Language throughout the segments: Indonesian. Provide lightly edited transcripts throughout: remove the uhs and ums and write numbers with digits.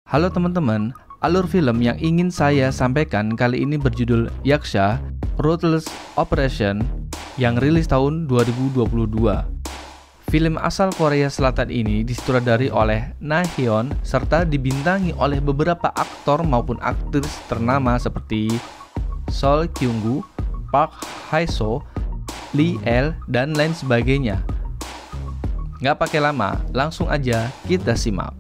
Halo teman-teman, alur film yang ingin saya sampaikan kali ini berjudul Yaksha Ruthless Operation yang rilis tahun 2022. Film asal Korea Selatan ini disutradari oleh Na Hyun serta dibintangi oleh beberapa aktor maupun aktris ternama seperti Sol Kyung-gu, Park Hae-soo, Lee El, dan lain sebagainya. Nggak pakai lama, langsung aja kita simak.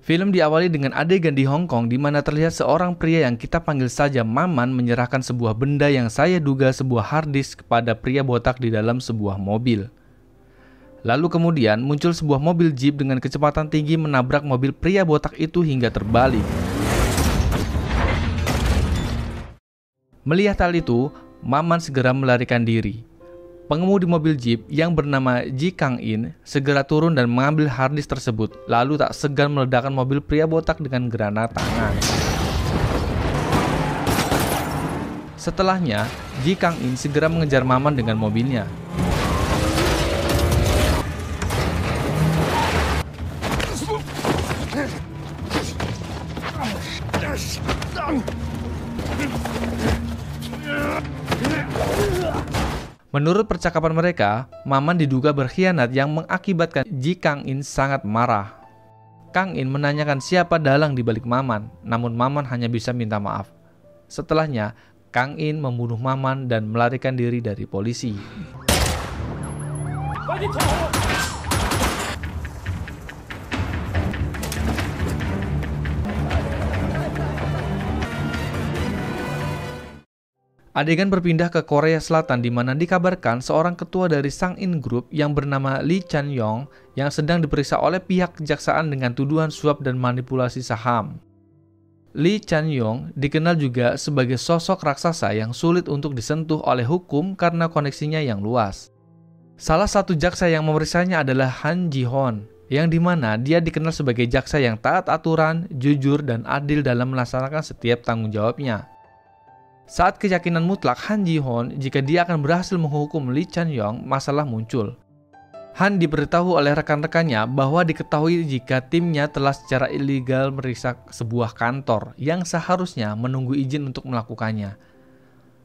Film diawali dengan adegan di Hong Kong di mana terlihat seorang pria yang kita panggil saja Maman menyerahkan sebuah benda yang saya duga sebuah hard disk kepada pria botak di dalam sebuah mobil. Lalu kemudian muncul sebuah mobil jeep dengan kecepatan tinggi menabrak mobil pria botak itu hingga terbalik. Melihat hal itu, Maman segera melarikan diri. Pengemudi mobil jeep yang bernama Ji Kang-in segera turun dan mengambil harddisk tersebut, lalu tak segan meledakkan mobil pria botak dengan granat tangan. Setelahnya, Ji Kang-in segera mengejar Maman dengan mobilnya. Menurut percakapan mereka, Maman diduga berkhianat yang mengakibatkan Ji Kang-in sangat marah. Kang-in menanyakan siapa dalang di balik Maman, namun Maman hanya bisa minta maaf. Setelahnya, Kang-in membunuh Maman dan melarikan diri dari polisi. Adegan berpindah ke Korea Selatan di mana dikabarkan seorang ketua dari Sang-in Group yang bernama Lee Chan-yong yang sedang diperiksa oleh pihak kejaksaan dengan tuduhan suap dan manipulasi saham. Lee Chan-yong dikenal juga sebagai sosok raksasa yang sulit untuk disentuh oleh hukum karena koneksinya yang luas. Salah satu jaksa yang memeriksanya adalah Han Ji-hon, yang dimana dia dikenal sebagai jaksa yang taat aturan, jujur, dan adil dalam melaksanakan setiap tanggung jawabnya. Saat keyakinan mutlak Han Ji-hon jika dia akan berhasil menghukum Lee Chan-yong, masalah muncul. Han diberitahu oleh rekan-rekannya bahwa diketahui jika timnya telah secara ilegal meriksa sebuah kantor yang seharusnya menunggu izin untuk melakukannya.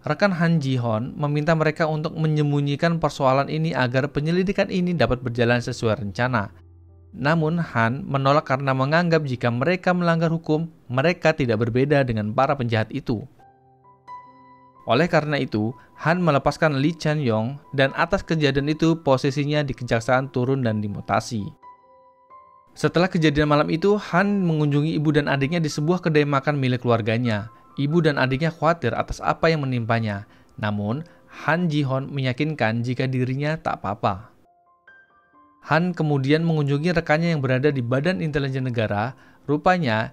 Rekan Han Ji-hon meminta mereka untuk menyembunyikan persoalan ini agar penyelidikan ini dapat berjalan sesuai rencana. Namun Han menolak karena menganggap jika mereka melanggar hukum, mereka tidak berbeda dengan para penjahat itu. Oleh karena itu, Han melepaskan Lee Chan-yong dan atas kejadian itu posisinya di kejaksaan turun dan dimutasi. Setelah kejadian malam itu, Han mengunjungi ibu dan adiknya di sebuah kedai makan milik keluarganya. Ibu dan adiknya khawatir atas apa yang menimpanya. Namun, Han Ji-hon meyakinkan jika dirinya tak apa-apa. Han kemudian mengunjungi rekannya yang berada di Badan Intelijen Negara. Rupanya,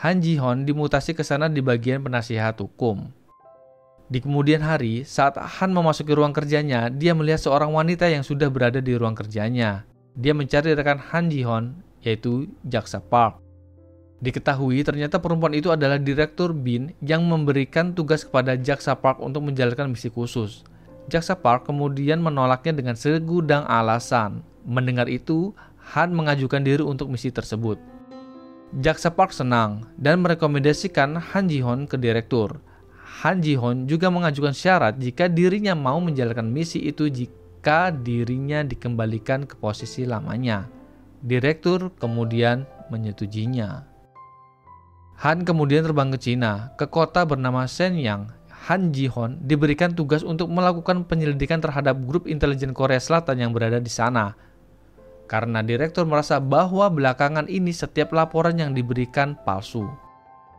Han Ji-hon dimutasi ke sana di bagian penasihat hukum. Di kemudian hari, saat Han memasuki ruang kerjanya, dia melihat seorang wanita yang sudah berada di ruang kerjanya. Dia mencari rekan Han Ji-hon, yaitu Jaksa Park. Diketahui ternyata perempuan itu adalah Direktur Bin yang memberikan tugas kepada Jaksa Park untuk menjalankan misi khusus. Jaksa Park kemudian menolaknya dengan segudang alasan. Mendengar itu, Han mengajukan diri untuk misi tersebut. Jaksa Park senang dan merekomendasikan Han Ji-hon ke direktur. Han Ji-hon juga mengajukan syarat jika dirinya mau menjalankan misi itu jika dirinya dikembalikan ke posisi lamanya. Direktur kemudian menyetujuinya. Han kemudian terbang ke Cina, ke kota bernama Shenyang. Han Ji-hon diberikan tugas untuk melakukan penyelidikan terhadap grup intelijen Korea Selatan yang berada di sana. Karena direktur merasa bahwa belakangan ini setiap laporan yang diberikan palsu.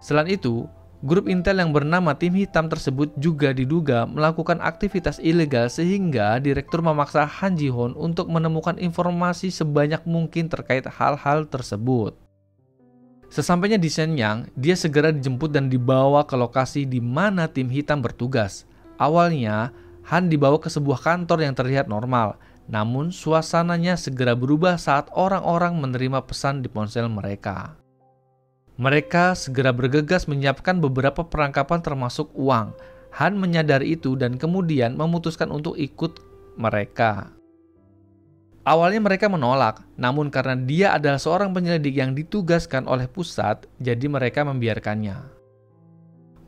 Selain itu, grup intel yang bernama Tim Hitam tersebut juga diduga melakukan aktivitas ilegal sehingga direktur memaksa Han Ji-hon untuk menemukan informasi sebanyak mungkin terkait hal-hal tersebut. Sesampainya di Shenyang, dia segera dijemput dan dibawa ke lokasi di mana Tim Hitam bertugas. Awalnya, Han dibawa ke sebuah kantor yang terlihat normal, namun suasananya segera berubah saat orang-orang menerima pesan di ponsel mereka. Mereka segera bergegas menyiapkan beberapa perlengkapan termasuk uang. Han menyadari itu dan kemudian memutuskan untuk ikut mereka. Awalnya mereka menolak, namun karena dia adalah seorang penyelidik yang ditugaskan oleh pusat, jadi mereka membiarkannya.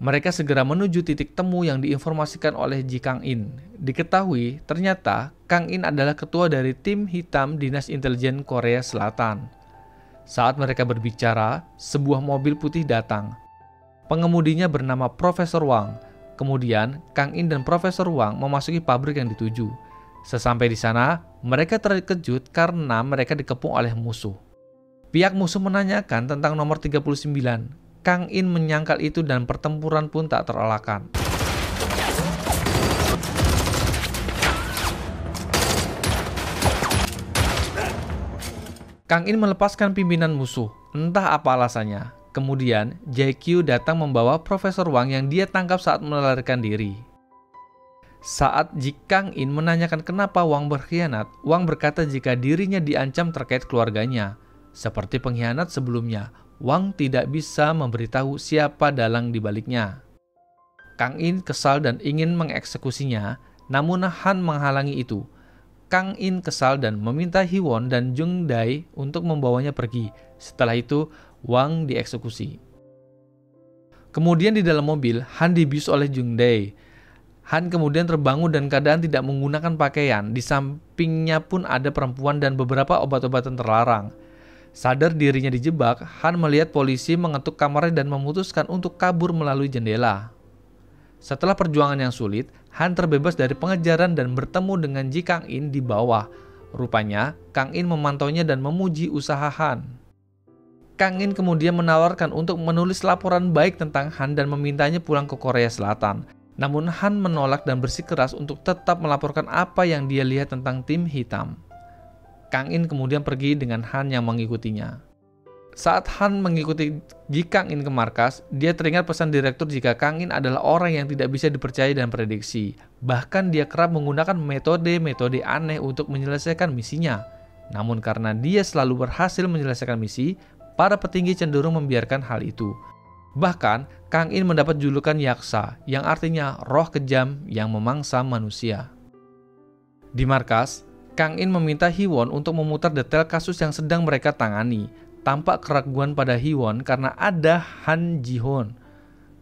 Mereka segera menuju titik temu yang diinformasikan oleh Ji Kang-in. Diketahui, ternyata Kang In adalah ketua dari tim hitam Dinas Intelijen Korea Selatan. Saat mereka berbicara, sebuah mobil putih datang. Pengemudinya bernama Profesor Wang. Kemudian, Kang In dan Profesor Wang memasuki pabrik yang dituju. Sesampai di sana, mereka terkejut karena mereka dikepung oleh musuh. Pihak musuh menanyakan tentang nomor 39. Kang In menyangkal itu dan pertempuran pun tak terelakkan. Kang In melepaskan pimpinan musuh, entah apa alasannya. Kemudian, JQ datang membawa Profesor Wang yang dia tangkap saat melarikan diri. Saat Ji Kang-in menanyakan kenapa Wang berkhianat, Wang berkata jika dirinya diancam terkait keluarganya. Seperti pengkhianat sebelumnya, Wang tidak bisa memberitahu siapa dalang di baliknya. Kang-in kesal dan ingin mengeksekusinya, namun Han menghalangi itu. Kang-in kesal dan meminta Hee-won dan Jung-dae untuk membawanya pergi. Setelah itu, Wang dieksekusi. Kemudian di dalam mobil, Han dibius oleh Jung-dae. Han kemudian terbangun dan keadaan tidak menggunakan pakaian. Di sampingnya pun ada perempuan dan beberapa obat-obatan terlarang. Sadar dirinya dijebak, Han melihat polisi mengetuk kamarnya dan memutuskan untuk kabur melalui jendela. Setelah perjuangan yang sulit, Han terbebas dari pengejaran dan bertemu dengan Ji Kang-in di bawah. Rupanya, Kang-in memantaunya dan memuji usaha Han. Kang-in kemudian menawarkan untuk menulis laporan baik tentang Han dan memintanya pulang ke Korea Selatan. Namun Han menolak dan bersikeras untuk tetap melaporkan apa yang dia lihat tentang tim hitam. Kang-in kemudian pergi dengan Han yang mengikutinya. Saat Han mengikuti Ji Kang-in ke markas, dia teringat pesan direktur jika Kang-in adalah orang yang tidak bisa dipercaya dan prediksi. Bahkan dia kerap menggunakan metode-metode aneh untuk menyelesaikan misinya. Namun karena dia selalu berhasil menyelesaikan misi, para petinggi cenderung membiarkan hal itu. Bahkan, Kang-in mendapat julukan Yaksa, yang artinya roh kejam yang memangsa manusia. Di markas, Kang-in meminta Hee-won untuk memutar detail kasus yang sedang mereka tangani. Tampak keraguan pada Hee-won karena ada Han Ji-hoon.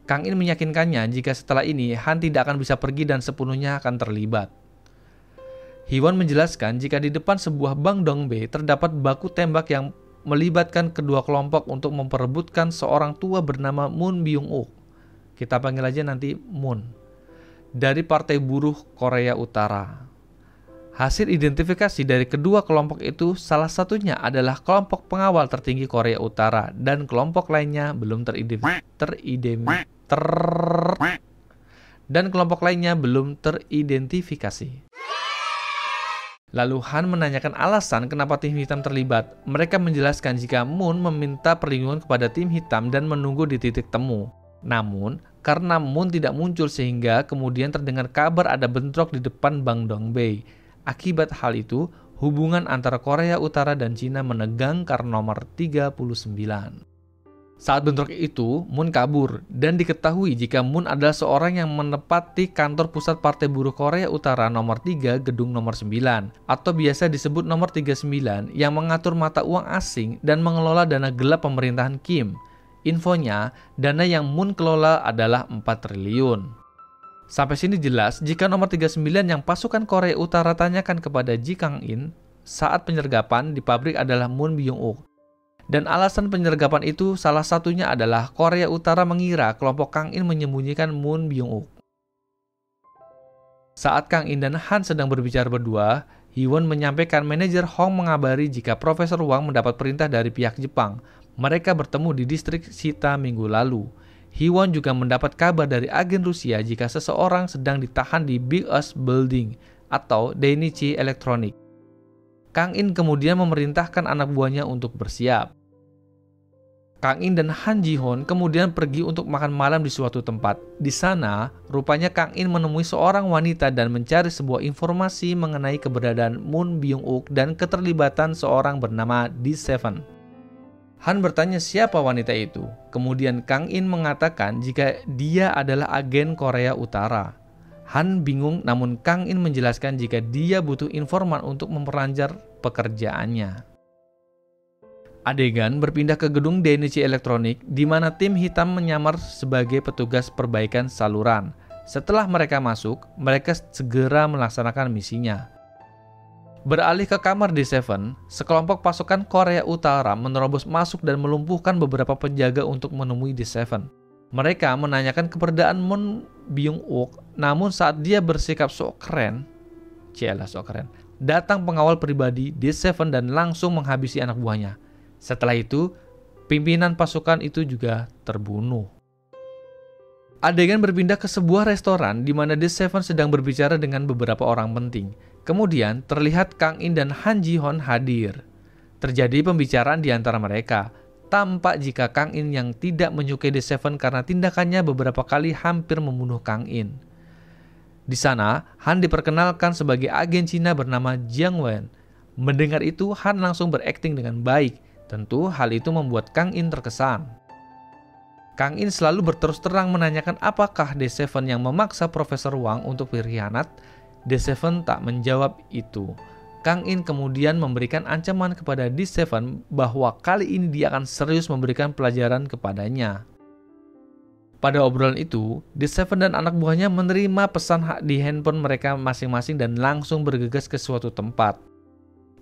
Kang-in meyakinkannya jika setelah ini Han tidak akan bisa pergi dan sepenuhnya akan terlibat. Hee-won menjelaskan jika di depan sebuah bank Dongbae terdapat baku tembak yang melibatkan kedua kelompok untuk memperebutkan seorang tua bernama Moon Byung-uk. Kita panggil aja nanti Moon. Dari Partai Buruh Korea Utara. Hasil identifikasi dari kedua kelompok itu salah satunya adalah kelompok pengawal tertinggi Korea Utara dan kelompok lainnya belum teridentifikasi. Lalu Han menanyakan alasan kenapa tim hitam terlibat. Mereka menjelaskan jika Moon meminta perlindungan kepada tim hitam dan menunggu di titik temu. Namun, karena Moon tidak muncul sehingga kemudian terdengar kabar ada bentrok di depan Bank Dongbae. Akibat hal itu, hubungan antara Korea Utara dan Cina menegang karena nomor 39. Saat bentrok itu, Moon kabur dan diketahui jika Moon adalah seorang yang menempati kantor pusat Partai Buruh Korea Utara nomor 3 gedung nomor 9 atau biasa disebut nomor 39 yang mengatur mata uang asing dan mengelola dana gelap pemerintahan Kim. Infonya, dana yang Moon kelola adalah 4 triliun. Sampai sini jelas jika nomor 39 yang pasukan Korea Utara tanyakan kepada Ji Kang-in saat penyergapan di pabrik adalah Moon Byung-uk. Dan alasan penyergapan itu salah satunya adalah Korea Utara mengira kelompok Kang-in menyembunyikan Moon Byung-uk. Saat Kang-in dan Han sedang berbicara berdua, Hee-won menyampaikan manajer Hong mengabari jika Profesor Wang mendapat perintah dari pihak Jepang. Mereka bertemu di distrik Shita minggu lalu. Hee-won juga mendapat kabar dari agen Rusia jika seseorang sedang ditahan di Big Us Building atau Dainichi Electronic. Kang-in kemudian memerintahkan anak buahnya untuk bersiap. Kang-in dan Han Ji-hoon kemudian pergi untuk makan malam di suatu tempat. Di sana, rupanya Kang-in menemui seorang wanita dan mencari sebuah informasi mengenai keberadaan Moon Byung-uk dan keterlibatan seorang bernama D7. Han bertanya siapa wanita itu. Kemudian Kang In mengatakan jika dia adalah agen Korea Utara. Han bingung, namun Kang In menjelaskan jika dia butuh informan untuk memperlancar pekerjaannya. Adegan berpindah ke gedung DNC Elektronik di mana tim hitam menyamar sebagai petugas perbaikan saluran. Setelah mereka masuk, mereka segera melaksanakan misinya. Beralih ke kamar D7, sekelompok pasukan Korea Utara menerobos masuk dan melumpuhkan beberapa penjaga untuk menemui D7. Mereka menanyakan keberadaan Moon Byung-wook, namun saat dia bersikap sok keren, datang pengawal pribadi D7 dan langsung menghabisi anak buahnya. Setelah itu, pimpinan pasukan itu juga terbunuh. Adegan berpindah ke sebuah restoran di mana D7 sedang berbicara dengan beberapa orang penting. Kemudian terlihat Kang In dan Han Ji-Hon hadir. Terjadi pembicaraan di antara mereka. Tampak jika Kang In yang tidak menyukai D7 karena tindakannya beberapa kali hampir membunuh Kang In. Di sana, Han diperkenalkan sebagai agen Cina bernama Jiang Wen. Mendengar itu, Han langsung berakting dengan baik. Tentu hal itu membuat Kang In terkesan. Kang In selalu berterus terang menanyakan apakah D7 yang memaksa Profesor Wang untuk berkhianat. D7 tak menjawab itu. Kang In kemudian memberikan ancaman kepada D7 bahwa kali ini dia akan serius memberikan pelajaran kepadanya. Pada obrolan itu, D7 dan anak buahnya menerima pesan di handphone mereka masing-masing dan langsung bergegas ke suatu tempat.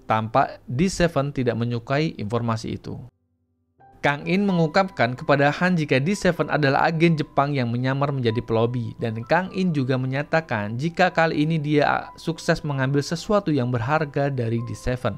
Tampak D7 tidak menyukai informasi itu. Kang In mengungkapkan kepada Han jika D7 adalah agen Jepang yang menyamar menjadi pelobi, dan Kang In juga menyatakan jika kali ini dia sukses mengambil sesuatu yang berharga dari D7.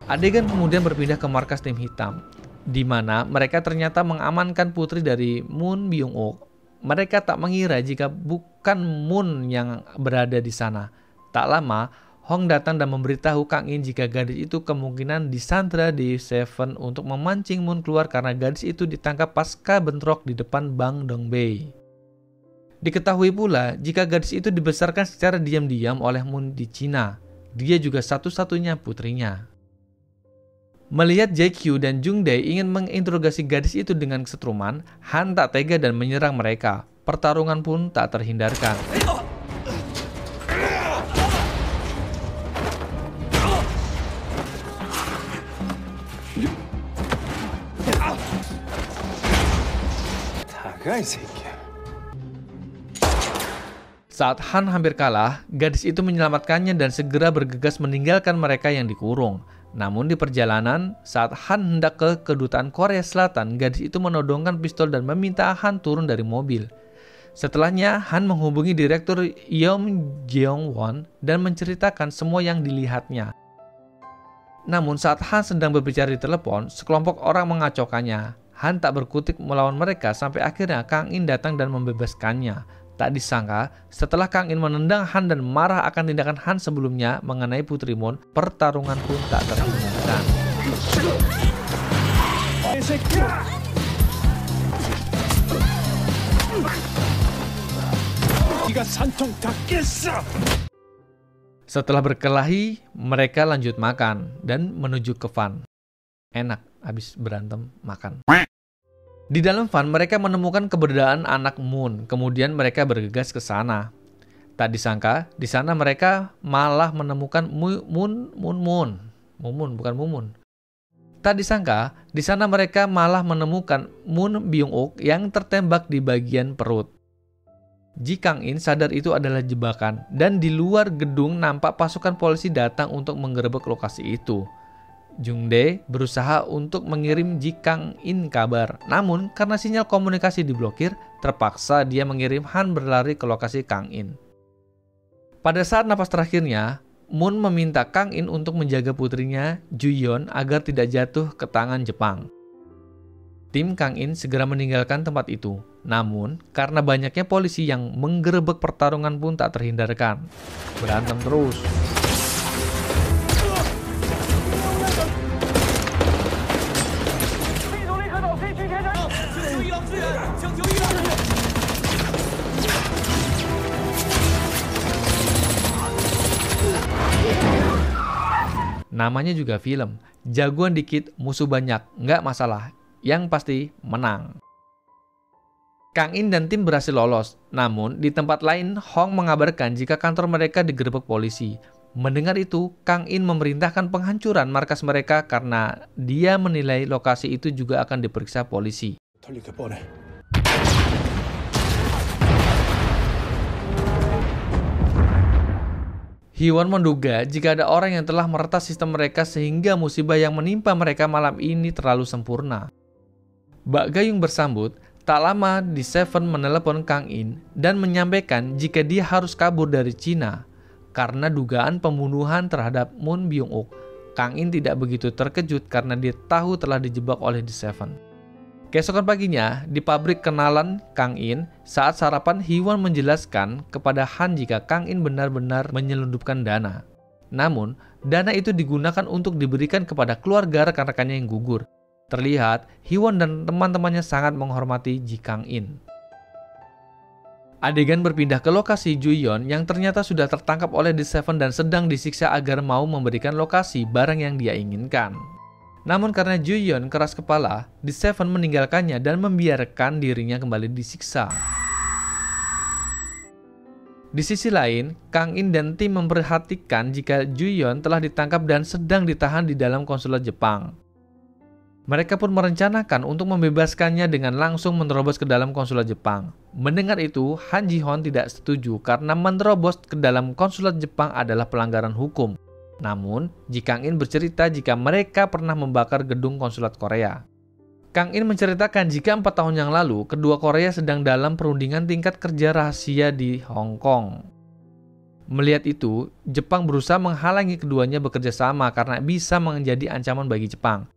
Adegan kemudian berpindah ke markas tim hitam, di mana mereka ternyata mengamankan putri dari Moon Byung-wook. Mereka tak mengira jika bukan Moon yang berada di sana. Tak lama, Hong datang dan memberitahu Kang In jika gadis itu kemungkinan disandra di D7 untuk memancing Moon keluar karena gadis itu ditangkap pasca bentrok di depan Bank Dongbei. Diketahui pula jika gadis itu dibesarkan secara diam-diam oleh Moon di Cina. Dia juga satu-satunya putrinya. Melihat JQ dan Jung Dae ingin menginterogasi gadis itu dengan kesetruman, Han tak tega dan menyerang mereka. Pertarungan pun tak terhindarkan. Saat Han hampir kalah, gadis itu menyelamatkannya dan segera bergegas meninggalkan mereka yang dikurung. Namun di perjalanan, saat Han hendak ke kedutaan Korea Selatan, gadis itu menodongkan pistol dan meminta Han turun dari mobil. Setelahnya, Han menghubungi Direktur Yeom Jeong-won dan menceritakan semua yang dilihatnya. Namun saat Han sedang berbicara di telepon, sekelompok orang mengacaukannya. Han tak berkutik melawan mereka sampai akhirnya Kang In datang dan membebaskannya. Tak disangka, setelah Kang In menendang Han dan marah akan tindakan Han sebelumnya mengenai Putri Moon, pertarungan pun tak terhindarkan. Setelah berkelahi, mereka lanjut makan dan menuju ke van. Enak, habis berantem makan. Di dalam van, mereka menemukan keberadaan anak Moon. Kemudian mereka bergegas ke sana. Tak disangka, di sana mereka malah menemukan Mumun. Tak disangka, di sana mereka malah menemukan Moon Byung-wook yang tertembak di bagian perut. Ji Kang In sadar itu adalah jebakan, dan di luar gedung nampak pasukan polisi datang untuk menggerebek lokasi itu. Jung Dae berusaha untuk mengirim Ji Kang In kabar, namun karena sinyal komunikasi diblokir, terpaksa dia mengirim Han berlari ke lokasi Kang In. Pada saat napas terakhirnya, Moon meminta Kang In untuk menjaga putrinya, Ju-yeon, agar tidak jatuh ke tangan Jepang. Tim Kang In segera meninggalkan tempat itu, namun karena banyaknya polisi yang menggerebek, pertarungan pun tak terhindarkan. Berantem terus. Namanya juga film. Jagoan dikit, musuh banyak, nggak masalah. Yang pasti menang. Kang In dan tim berhasil lolos. Namun, di tempat lain, Hong mengabarkan jika kantor mereka digerebek polisi. Mendengar itu, Kang In memerintahkan penghancuran markas mereka karena dia menilai lokasi itu juga akan diperiksa polisi. Hee-won menduga jika ada orang yang telah meretas sistem mereka sehingga musibah yang menimpa mereka malam ini terlalu sempurna. Bak Gayung bersambut. Tak lama, di Seven menelepon Kang In dan menyampaikan jika dia harus kabur dari Cina karena dugaan pembunuhan terhadap Moon Byung-uk. Kang In tidak begitu terkejut karena dia tahu telah dijebak oleh The Seven. Keesokan paginya, di pabrik kenalan Kang In, saat sarapan Hee-won menjelaskan kepada Han jika Kang In benar-benar menyelundupkan dana. Namun, dana itu digunakan untuk diberikan kepada keluarga rekan-rekannya yang gugur. Terlihat, Hee-won dan teman-temannya sangat menghormati Ji Kang In. Adegan berpindah ke lokasi Ju-yeon yang ternyata sudah tertangkap oleh The Seven dan sedang disiksa agar mau memberikan lokasi barang yang dia inginkan. Namun karena Ju-yeon keras kepala, The Seven meninggalkannya dan membiarkan dirinya kembali disiksa. Di sisi lain, Kang In dan tim memperhatikan jika Ju-yeon telah ditangkap dan sedang ditahan di dalam konsulat Jepang. Mereka pun merencanakan untuk membebaskannya dengan langsung menerobos ke dalam konsulat Jepang. Mendengar itu, Han Ji-hon tidak setuju karena menerobos ke dalam konsulat Jepang adalah pelanggaran hukum. Namun, Ji Kang In bercerita jika mereka pernah membakar gedung konsulat Korea. Kang In menceritakan jika 4 tahun yang lalu, kedua Korea sedang dalam perundingan tingkat kerja rahasia di Hong Kong. Melihat itu, Jepang berusaha menghalangi keduanya bekerja sama karena bisa menjadi ancaman bagi Jepang.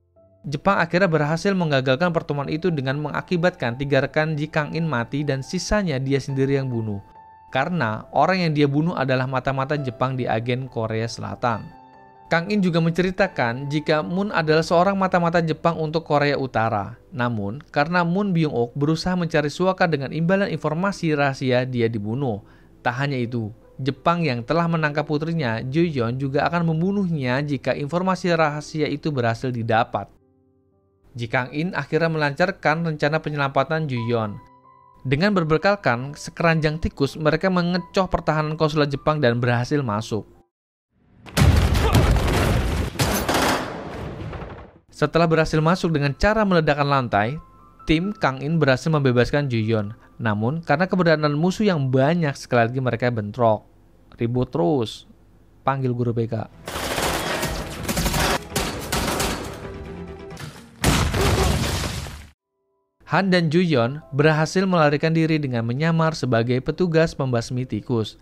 Jepang akhirnya berhasil menggagalkan pertemuan itu dengan mengakibatkan 3 rekan Ji Kang In mati dan sisanya dia sendiri yang bunuh. Karena orang yang dia bunuh adalah mata-mata Jepang di agen Korea Selatan. Kang In juga menceritakan jika Moon adalah seorang mata-mata Jepang untuk Korea Utara. Namun, karena Moon Byung-uk berusaha mencari suaka dengan imbalan informasi rahasia, dia dibunuh. Tak hanya itu, Jepang yang telah menangkap putrinya, Ju-yeon, juga akan membunuhnya jika informasi rahasia itu berhasil didapat. Ji Kang In akhirnya melancarkan rencana penyelamatan Ju-yeon. Dengan berbekalkan sekeranjang tikus, mereka mengecoh pertahanan konsulat Jepang dan berhasil masuk. Setelah berhasil masuk dengan cara meledakkan lantai, tim Kang In berhasil membebaskan Ju-yeon. Namun, karena keberadaan musuh yang banyak, sekali lagi mereka bentrok. Ribut terus. Panggil guru BK. Han dan Ju-yeon berhasil melarikan diri dengan menyamar sebagai petugas pembasmi tikus.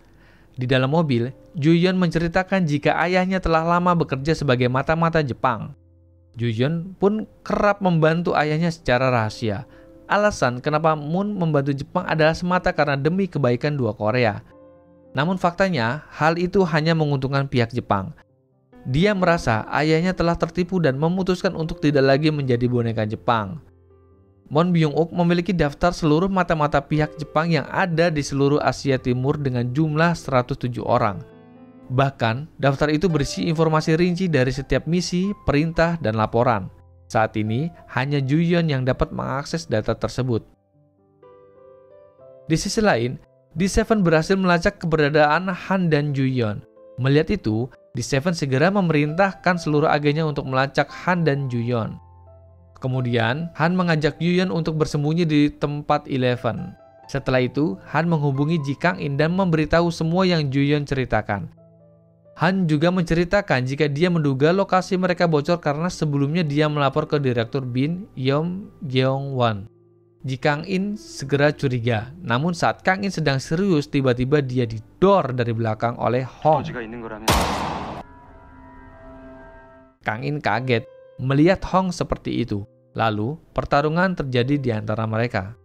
Di dalam mobil, Ju-yeon menceritakan jika ayahnya telah lama bekerja sebagai mata-mata Jepang. Ju-yeon pun kerap membantu ayahnya secara rahasia. Alasan kenapa Moon membantu Jepang adalah semata karena demi kebaikan dua Korea. Namun faktanya, hal itu hanya menguntungkan pihak Jepang. Dia merasa ayahnya telah tertipu dan memutuskan untuk tidak lagi menjadi boneka Jepang. Moon Byung-uk memiliki daftar seluruh mata-mata pihak Jepang yang ada di seluruh Asia Timur dengan jumlah 107 orang. Bahkan, daftar itu berisi informasi rinci dari setiap misi, perintah, dan laporan. Saat ini, hanya Ju-yeon yang dapat mengakses data tersebut. Di sisi lain, The Seven berhasil melacak keberadaan Han dan Ju-yeon. Melihat itu, The Seven segera memerintahkan seluruh agennya untuk melacak Han dan Ju-yeon. Kemudian, Han mengajak Ju-yeon untuk bersembunyi di tempat Eleven. Setelah itu, Han menghubungi Ji Kang In dan memberitahu semua yang Ju-yeon ceritakan. Han juga menceritakan jika dia menduga lokasi mereka bocor karena sebelumnya dia melapor ke Direktur BIN Yeom Gyeong-won. Ji Kang In segera curiga, namun saat Kang In sedang serius, tiba-tiba dia didor dari belakang oleh Hong. Kang In kaget melihat Hong seperti itu. Lalu, pertarungan terjadi di antara mereka.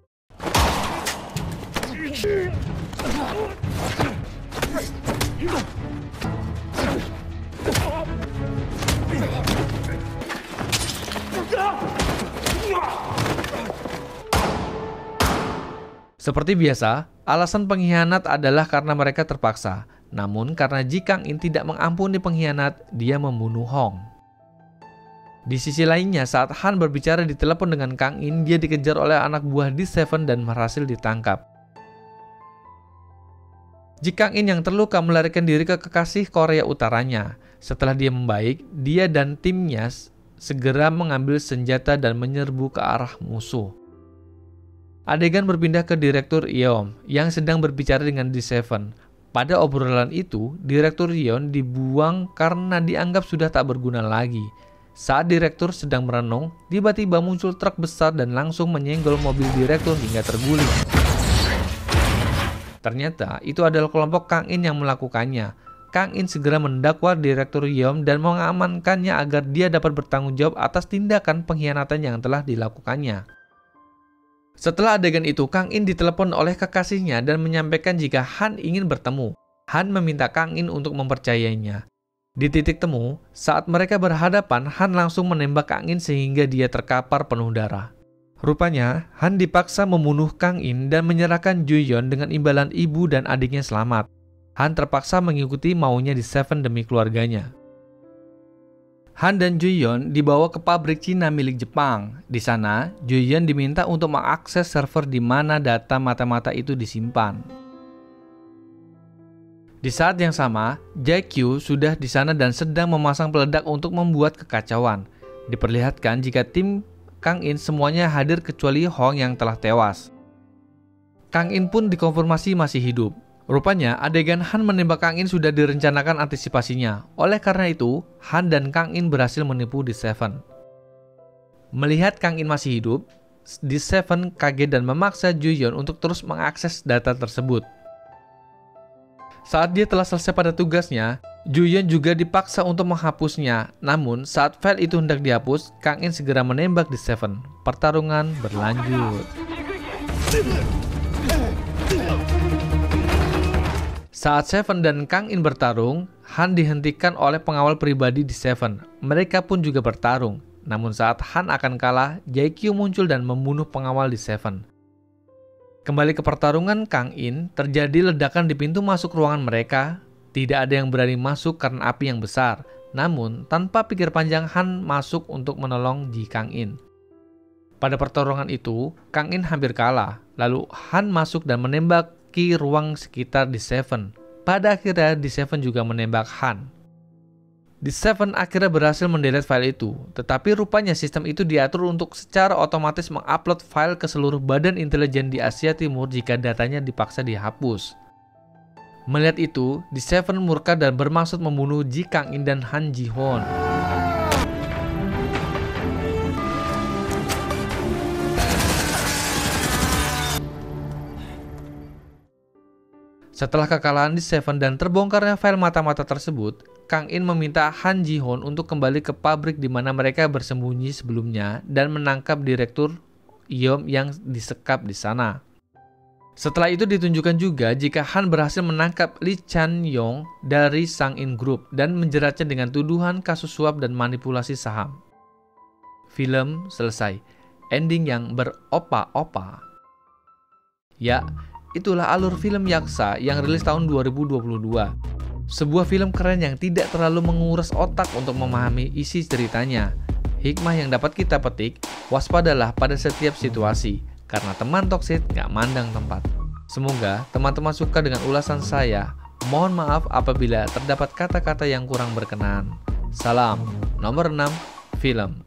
Seperti biasa, alasan pengkhianat adalah karena mereka terpaksa. Namun karena Ji Kang-in tidak mengampuni pengkhianat, dia membunuh Hong. Di sisi lainnya, saat Han berbicara di telepon dengan Kang-in, dia dikejar oleh anak buah D7 dan berhasil ditangkap. Ji Kang-in yang terluka melarikan diri ke kekasih Korea Utaranya. Setelah dia membaik, dia dan timnya segera mengambil senjata dan menyerbu ke arah musuh. Adegan berpindah ke Direktur Yeom yang sedang berbicara dengan D7. Pada obrolan itu, Direktur Yeon dibuang karena dianggap sudah tak berguna lagi. Saat Direktur sedang merenung, tiba-tiba muncul truk besar dan langsung menyenggol mobil Direktur hingga terguling. Ternyata itu adalah kelompok Kang-in yang melakukannya. Kang-in segera mendakwa Direktur Yeom dan mengamankannya agar dia dapat bertanggung jawab atas tindakan pengkhianatan yang telah dilakukannya. Setelah adegan itu, Kang-in ditelepon oleh kekasihnya dan menyampaikan jika Han ingin bertemu. Han meminta Kang-in untuk mempercayainya. Di titik temu, saat mereka berhadapan, Han langsung menembak Kang-in sehingga dia terkapar penuh darah. Rupanya, Han dipaksa membunuh Kang-in dan menyerahkan Ju-yeon dengan imbalan ibu dan adiknya selamat. Han terpaksa mengikuti maunya D7 demi keluarganya. Han dan Ju-yeon dibawa ke pabrik Cina milik Jepang. Di sana, Ju-yeon diminta untuk mengakses server di mana data mata-mata itu disimpan. Di saat yang sama, Jae-kyu sudah di sana dan sedang memasang peledak untuk membuat kekacauan. Diperlihatkan jika tim Kang-in semuanya hadir kecuali Hong yang telah tewas. Kang-in pun dikonfirmasi masih hidup. Rupanya adegan Han menembak Kang-in sudah direncanakan antisipasinya. Oleh karena itu, Han dan Kang-in berhasil menipu D7. Melihat Kang-in masih hidup, D7 kaget dan memaksa Ju-yeon untuk terus mengakses data tersebut. Saat dia telah selesai pada tugasnya, Ju-yeon juga dipaksa untuk menghapusnya. Namun, saat file itu hendak dihapus, Kang-in segera menembak D7. Pertarungan berlanjut. Saat Seven dan Kang-in bertarung, Han dihentikan oleh pengawal pribadi D7. Mereka pun juga bertarung. Namun saat Han akan kalah, Jae-kyu muncul dan membunuh pengawal D7. Kembali ke pertarungan Kang-in, terjadi ledakan di pintu masuk ruangan mereka. Tidak ada yang berani masuk karena api yang besar. Namun, tanpa pikir panjang, Han masuk untuk menolong Ji Kang-in. Pada pertarungan itu, Kang-in hampir kalah. Lalu Han masuk dan menembaki ruang sekitar D7. Pada akhirnya, D7 juga menembak Han. D7 akhirnya berhasil mendelete file itu, tetapi rupanya sistem itu diatur untuk secara otomatis mengupload file ke seluruh badan intelijen di Asia Timur jika datanya dipaksa dihapus. Melihat itu, D7 murka dan bermaksud membunuh Ji Kang-in dan Han Ji-hoon. Setelah kekalahan D7 dan terbongkarnya file mata-mata tersebut, Kang-in meminta Han Ji-hoon untuk kembali ke pabrik di mana mereka bersembunyi sebelumnya dan menangkap Direktur Yeom yang disekap di sana. Setelah itu ditunjukkan juga jika Han berhasil menangkap Lee Chan-yong dari Sang-in Group dan menjeratnya dengan tuduhan kasus suap dan manipulasi saham. Film selesai. Ending yang beropa-opa. Ya, itulah alur film Yaksa yang rilis tahun 2022. Sebuah film keren yang tidak terlalu menguras otak untuk memahami isi ceritanya. Hikmah yang dapat kita petik, waspadalah pada setiap situasi, karena teman toksik gak mandang tempat. Semoga teman-teman suka dengan ulasan saya. Mohon maaf apabila terdapat kata-kata yang kurang berkenan. Salam nomor 6 film.